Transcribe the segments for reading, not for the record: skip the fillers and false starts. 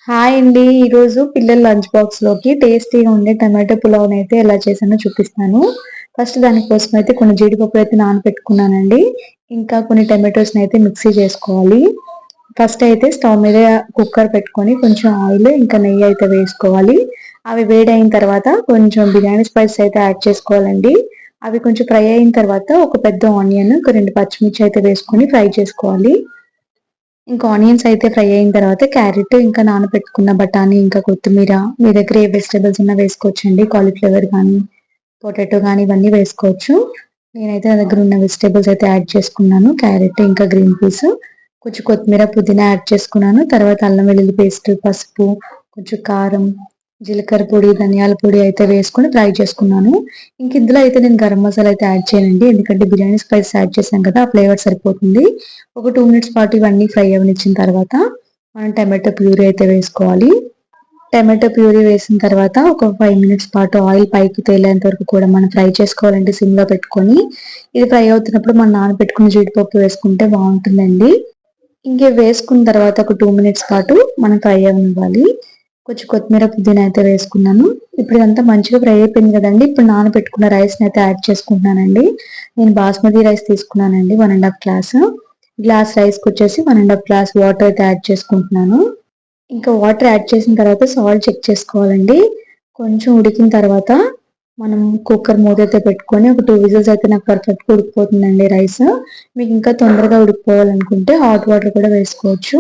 Hi అండి. ఈరోజు పిల్లల లంచ్ బాక్స్‌లోకి టేస్టీగా ఉండే టమాటో పులావ్‌నైతే ఎలా చేశానో చూపిస్తాను. ఫస్ట్ దానికోసం అయితే కొన్ని జీడిపప్పులు అయితే నానబెట్టుకున్నానండి. ఇంకా కొన్ని టమాటోస్‌నైతే మిక్సీ చేసుకోవాలి. ఫస్ట్ అయితే స్టవ్ మీద కుక్కర్ పెట్టుకొని కొంచెం ఆయిల్ ఇంకా నెయ్యి అయితే వేసుకోవాలి. అవి వేడయిన తర్వాత కొంచెం బిర్యానీ స్పైసెస్ అయితే యాడ్ చేసుకోవాలండి. అవి కొంచెం ఫ్రై అయిన తర్వాత ఒక పెద్ద ఆనియన్, ఒక 2 పచ్చిమిర్చి అయితే వేసుకొని ఫ్రై చేసుకోవాలి. ఇంకా ఆనియన్స్ అయితే ఫ్రై అయిన తర్వాత క్యారెట్, ఇంకా నానబెట్టుకున్న బఠానీ, ఇంకా కొత్తిమీర, మీ దగ్గర ఏ వెజిటబుల్స్ ఉన్నా వేసుకోవచ్చండి. కాలీఫ్లవర్ గానీ, పొటాటో గానీ ఇవన్నీ వేసుకోవచ్చు. నేనైతే నా దగ్గర ఉన్న వెజిటబుల్స్ అయితే యాడ్ చేసుకున్నాను. క్యారెట్, ఇంకా గ్రీన్ పీస్, కొంచెం కొత్తిమీర, పుదీనా యాడ్ చేసుకున్నాను. తర్వాత అల్లం వెల్లుల్లి పేస్ట్, పసుపు, కొంచెం కారం, జీలకర్ర పొడి, ధనియాల పొడి అయితే వేసుకొని ఫ్రై చేసుకున్నాను. ఇంక ఇందులో అయితే నేను గరం మసాలా అయితే యాడ్ చేయనండి. ఎందుకంటే బిర్యానీ స్పైసెస్ యాడ్ చేశాం కదా! ఆ ఫ్లేవర్ సరిపోతుంది. ఒక 2 మినిట్స్ పాటు ఇవన్నీ ఫ్రై అవ్వనిచ్చిన తర్వాత మనం టమాటో ప్యూరీ అయితే వేసుకోవాలి. టమాటో ప్యూరీ వేసిన తర్వాత ఒక 5 మినిట్స్ పాటు ఆయిల్ పైకి తేలేంత వరకు కూడా మనం ఫ్రై చేసుకోవాలండి సిమ్‌లో పెట్టుకొని. ఇది ఫ్రై అవుతున్నప్పుడు మనం నానబెట్టుకున్న జీడిపప్పు వేసుకుంటే బావుంటుందండి. ఇంక వేసుకున్న తర్వాత ఒక 2 మినిట్స్ పాటు మనం ఫ్రై అవ్వనివ్వాలి. కొంచెం కొత్తిమీర, పుదీనా అయితే వేసుకున్నాను. ఇప్పుడు ఇదంతా మంచిగా ఫ్రై అయిపోయింది కదండీ! ఇప్పుడు నానబెట్టుకున్న రైస్‌నైతే యాడ్ చేసుకుంటున్నానండి. నేను బాస్మతి రైస్ తీసుకున్నానండి 1 ½ గ్లాసు. గ్లాస్ రైస్‌కొచ్చేసి 1 ½ గ్లాస్ వాటర్ అయితే యాడ్ చేసుకుంటున్నాను. ఇంకా వాటర్ యాడ్ చేసిన తర్వాత సాల్ట్ చెక్ చేసుకోవాలండి. కొంచెం ఉడికిన తర్వాత మనం కుక్కర్ మూతైతే పెట్టుకొని ఒక 2 విజిల్స్ అయితే నాకు పర్ఫెక్ట్‌గా ఉడికిపోతుందండి రైస్. మీకు ఇంకా తొందరగా ఉడికిపోవాలనుకుంటే హాట్ వాటర్ కూడా వేసుకోవచ్చు.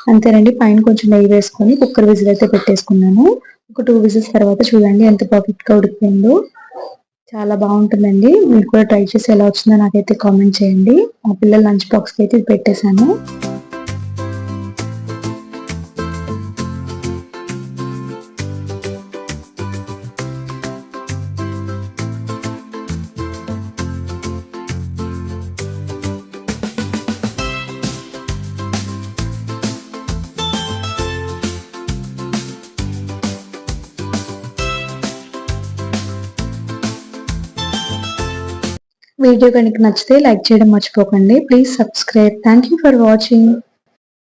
అంతేనండి. పైన కొంచెం నెయ్యి వేసుకొని కుక్కర్ విజిల్ అయితే పెట్టేసుకున్నాను. ఒక 2 విజిల్స్ తర్వాత చూడండి ఎంత పర్ఫెక్ట్‌గా ఉడికిపోయిందో. చాలా బావుంటుందండి. మీరు కూడా ట్రై చేసి ఎలా వచ్చిందో నాకైతే కామెంట్ చేయండి. మా పిల్లల లంచ్ బాక్స్‌కి అయితే ఇది పెట్టేసాను. వీడియో గనుక నచ్చితే లైక్ చేయడం మర్చిపోకండి. Please subscribe. Thank you for watching.